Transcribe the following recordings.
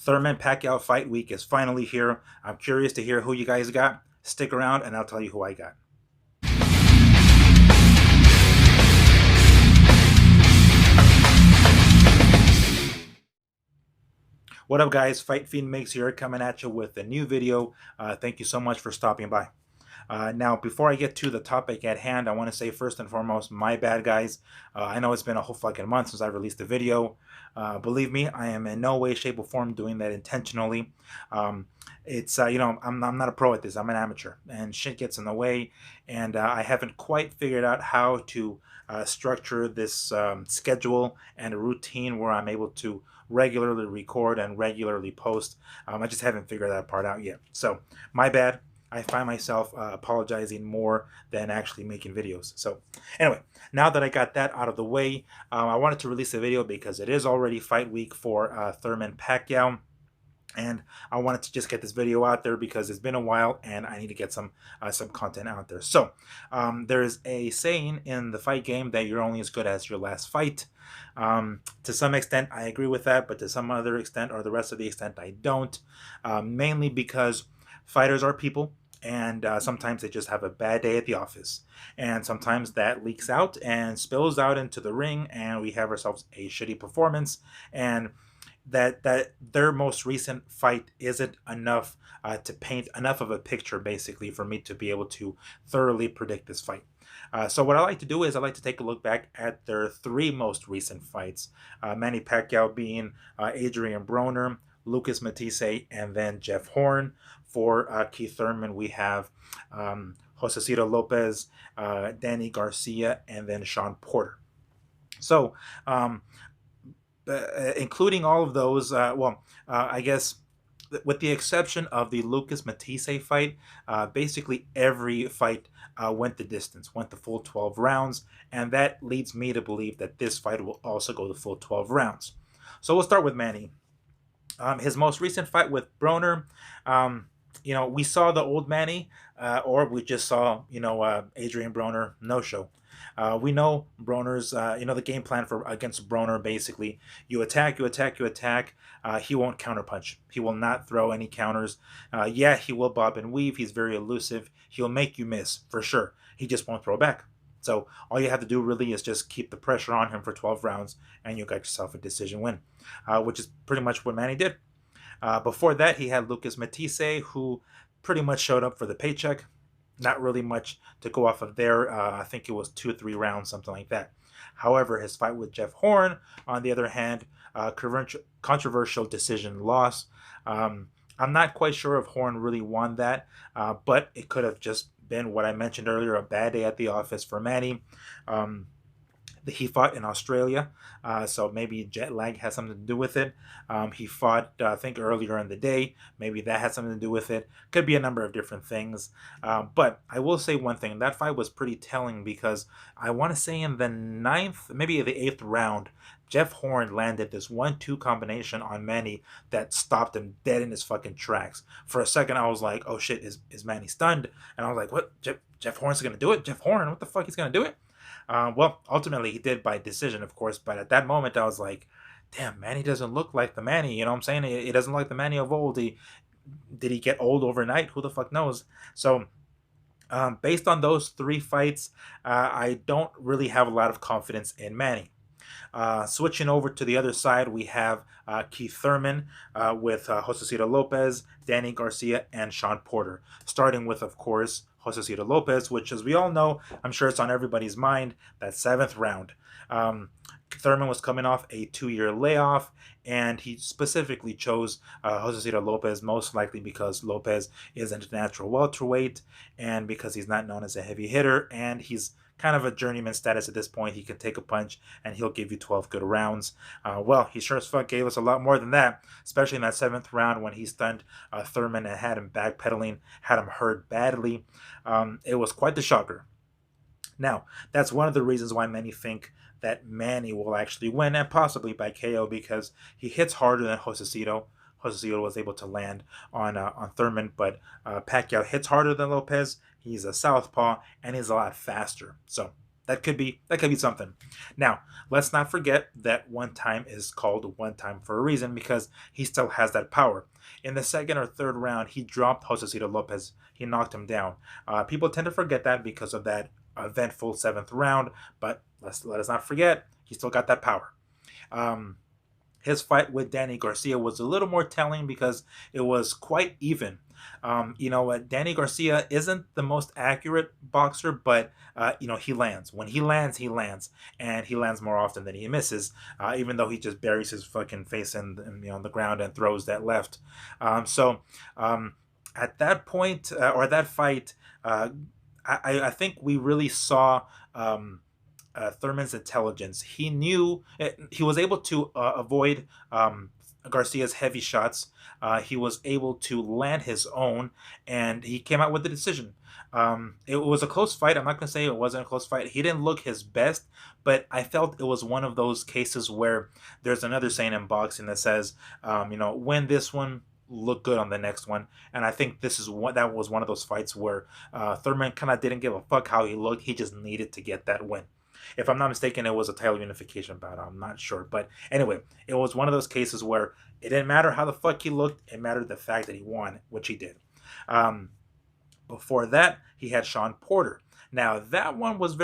Thurman Pacquiao fight week is finally here. I'm curious to hear who you guys got. Stick around and I'll tell you who I got. What up, guys? Fight Fiend Makes here, coming at you with a new video. Thank you so much for stopping by. Now, before I get to the topic at hand, I want to say first and foremost, my bad, guys. I know it's been a whole fucking month since I released a video. Believe me, I am in no way, shape, or form doing that intentionally. It's I'm not a pro at this. I'm an amateur, and shit gets in the way, and I haven't quite figured out how to structure this schedule and a routine where I'm able to regularly record and regularly post. I just haven't figured that part out yet. So, my bad. I find myself apologizing more than actually making videos. So anyway, now that I got that out of the way, I wanted to release a video because it is already fight week for Thurman Pacquiao. And I wanted to just get this video out there because it's been a while and I need to get some content out there. So there's a saying in the fight game that you're only as good as your last fight. To some extent, I agree with that, but to some other extent, or the rest of the extent, I don't. Mainly because fighters are people, and sometimes they just have a bad day at the office, and sometimes that leaks out and spills out into the ring, and we have ourselves a shitty performance, and that their most recent fight isn't enough to paint enough of a picture, basically, for me to be able to thoroughly predict this fight. So what I like to do is I like to take a look back at their three most recent fights, Manny Pacquiao being Adrian Broner, Lucas Matisse, and then Jeff Horn. For Keith Thurman, we have Josecito Lopez, Danny Garcia, and then Sean Porter. So, including all of those, I guess with the exception of the Lucas Matisse fight, basically every fight went the distance, went the full 12 rounds, and that leads me to believe that this fight will also go the full 12 rounds. So we'll start with Manny. His most recent fight with Broner, we saw the old Manny, or we just saw, Adrian Broner no-show. We know Broner's, the game plan for against Broner, basically, you attack, you attack, you attack. He won't counterpunch. He will not throw any counters. Yeah, he will bob and weave. He's very elusive. He'll make you miss, for sure. He just won't throw back. So all you have to do really is just keep the pressure on him for 12 rounds, and you got yourself a decision win, which is pretty much what Manny did. Before that, he had Lucas Matisse, who pretty much showed up for the paycheck. Not really much to go off of there. I think it was 2 or 3 rounds, something like that. However, his fight with Jeff Horn, on the other hand, controversial decision loss. I'm not quite sure if Horn really won that, but it could have just been what I mentioned earlier, a bad day at the office for Manny. He fought in Australia, so maybe jet lag has something to do with it. He fought, I think, earlier in the day. Maybe that had something to do with it. Could be a number of different things. But I will say one thing. That fight was pretty telling because I want to say in the 9th, maybe the 8th round, Jeff Horn landed this 1-2 combination on Manny that stopped him dead in his fucking tracks. For a second, I was like, oh shit, is Manny stunned? And I was like, what? Jeff Horn's going to do it? Jeff Horn? What the fuck? He's going to do it? Well, ultimately he did by decision, of course, but at that moment I was like, damn, Manny doesn't look like the Manny, you know what I'm saying? He doesn't look like the Manny of old. Did he get old overnight? Who the fuck knows? So, based on those 3 fights, I don't really have a lot of confidence in Manny. Switching over to the other side, we have Keith Thurman with Josecito Lopez, Danny Garcia, and Sean Porter. Starting with, of course, Josecito Lopez, which, as we all know, I'm sure it's on everybody's mind, that 7th round. Thurman was coming off a 2-year layoff, and he specifically chose Josecito Lopez, most likely because Lopez is a natural welterweight, and because he's not known as a heavy hitter, and he's kind of a journeyman status at this point. He can take a punch and he'll give you 12 good rounds. Well, he sure as fuck gave us a lot more than that, especially in that 7th round when he stunned Thurman and had him backpedaling, had him hurt badly. It was quite the shocker. Now, that's one of the reasons why many think that Manny will actually win, and possibly by KO, because he hits harder than Josecito. Josecito was able to land on Thurman, but Pacquiao hits harder than Lopez. He's a southpaw, and he's a lot faster. So that could be something. Now, let's not forget that one time is called one time for a reason because he still has that power. In the second or third round, he dropped Josecito Lopez. He knocked him down. People tend to forget that because of that eventful seventh round, but let us not forget he still got that power. Um, his fight with Danny Garcia was a little more telling because it was quite even. Danny Garcia isn't the most accurate boxer, but he lands. When he lands, and he lands more often than he misses. Even though he just buries his fucking face in the ground and throws that left. So at that point or that fight, I think we really saw. Thurman's intelligence. He knew he was able to avoid Garcia's heavy shots. He was able to land his own, and he came out with the decision. It was a close fight. I'm not going to say it wasn't a close fight. He didn't look his best, but I felt it was one of those cases where there's another saying in boxing that says, win this one, look good on the next one. And I think that was one of those fights where Thurman kind of didn't give a fuck how he looked. He just needed to get that win. If I'm not mistaken, it was a title unification bout. I'm not sure. But anyway, it was one of those cases where it didn't matter how the fuck he looked. It mattered the fact that he won, which he did. Before that, he had Sean Porter. Now, that one was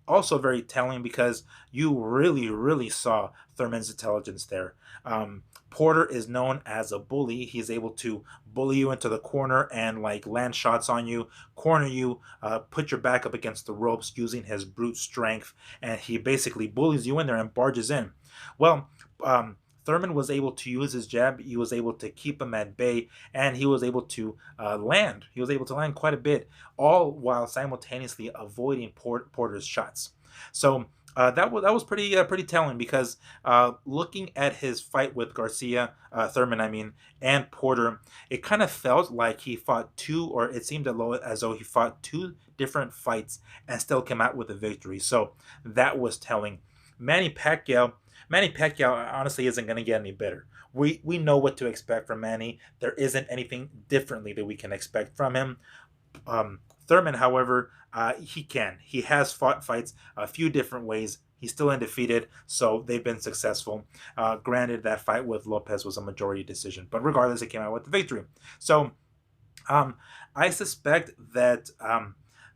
also very telling because you really, really saw Thurman's intelligence there. Porter is known as a bully. He's able to bully you into the corner and land shots on you, corner you, put your back up against the ropes using his brute strength, and he basically bullies you in there and barges in. Well, Thurman was able to use his jab. He was able to keep him at bay, and he was able to land. He was able to land quite a bit, all while simultaneously avoiding Porter's shots. So that was pretty telling because looking at his fight with Thurman, and Porter, it kind of felt like he fought it seemed as though he fought two different fights and still came out with a victory. So that was telling. Manny Pacquiao honestly isn't going to get any better. We know what to expect from Manny. There isn't anything differently that we can expect from him. Thurman, however, he has fought fights a few different ways. He's still undefeated, so they've been successful. Granted, that fight with Lopez was a majority decision, but regardless, it came out with the victory. So I suspect that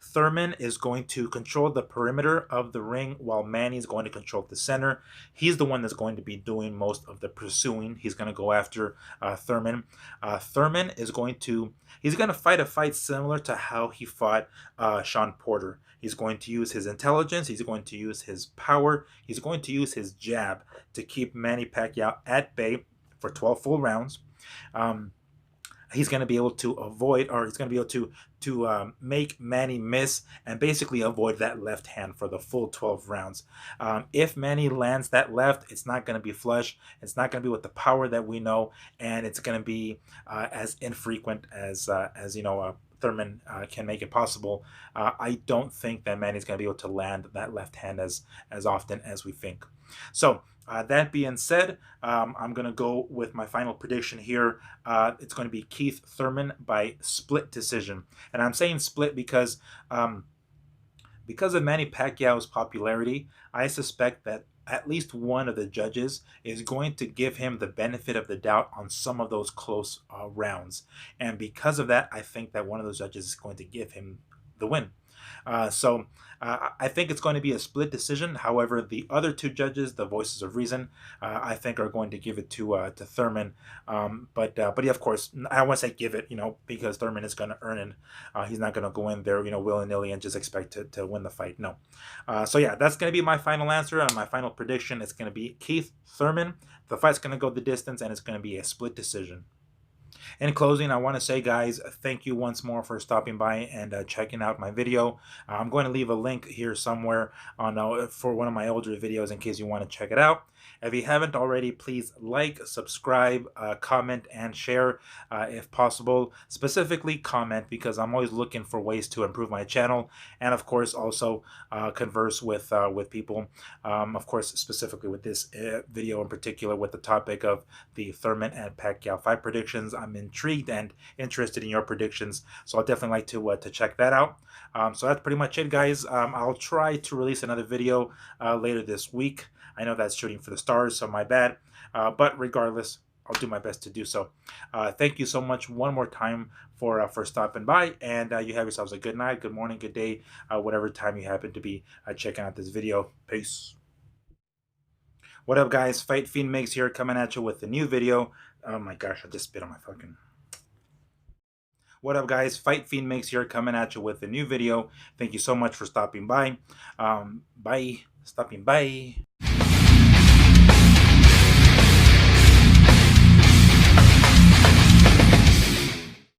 Thurman is going to control the perimeter of the ring while Manny is going to control the center. He's the one that's going to be doing most of the pursuing. He's going to go after Thurman. Thurman is going to fight a fight similar to how he fought Sean Porter. He's going to use his intelligence. He's going to use his power. He's going to use his jab to keep Manny Pacquiao at bay for 12 full rounds. He's going to be able to avoid, or he's going to be able to make Manny miss and basically avoid that left hand for the full 12 rounds. If Manny lands that left, it's not going to be flush. It's not going to be with the power that we know, and it's going to be as infrequent as Thurman can make it possible. I don't think that Manny's going to be able to land that left hand as often as we think. So that being said, I'm going to go with my final prediction here. It's going to be Keith Thurman by split decision. And I'm saying split because of Manny Pacquiao's popularity, I suspect that at least one of the judges is going to give him the benefit of the doubt on some of those close rounds. And because of that, I think that one of those judges is going to give him the win. So I think it's going to be a split decision. However, the other two judges, the voices of reason, I think are going to give it to Thurman. But yeah, of course, I want to say give it, because Thurman is going to earn it. He's not going to go in there, willy-nilly and just expect to win the fight. No. So yeah, that's going to be my final answer and my final prediction. It's going to be Keith Thurman. The fight's going to go the distance, and it's going to be a split decision. In closing, I want to say, guys, thank you once more for stopping by and checking out my video. I'm going to leave a link here somewhere on for one of my older videos in case you want to check it out. If you haven't already, please like, subscribe, comment, and share if possible. Specifically, comment because I'm always looking for ways to improve my channel, and of course, also converse with people. Of course, specifically with this video in particular, with the topic of the Thurman and Pacquiao fight predictions. I'm intrigued and interested in your predictions, so I'll definitely like to check that out. So that's pretty much it, guys. I'll try to release another video later this week. I know that's shooting for the stars, so my bad. But regardless, I'll do my best to do so. Thank you so much one more time for stopping by, and you have yourselves a good night, good morning, good day, whatever time you happen to be checking out this video. Peace. What up, guys? Fight Fiend Mix here, coming at you with a new video. Oh my gosh, I just spit on my fucking... What up, guys? Fight Fiend Mix here, coming at you with a new video. Thank you so much for stopping by. Bye. Stopping by.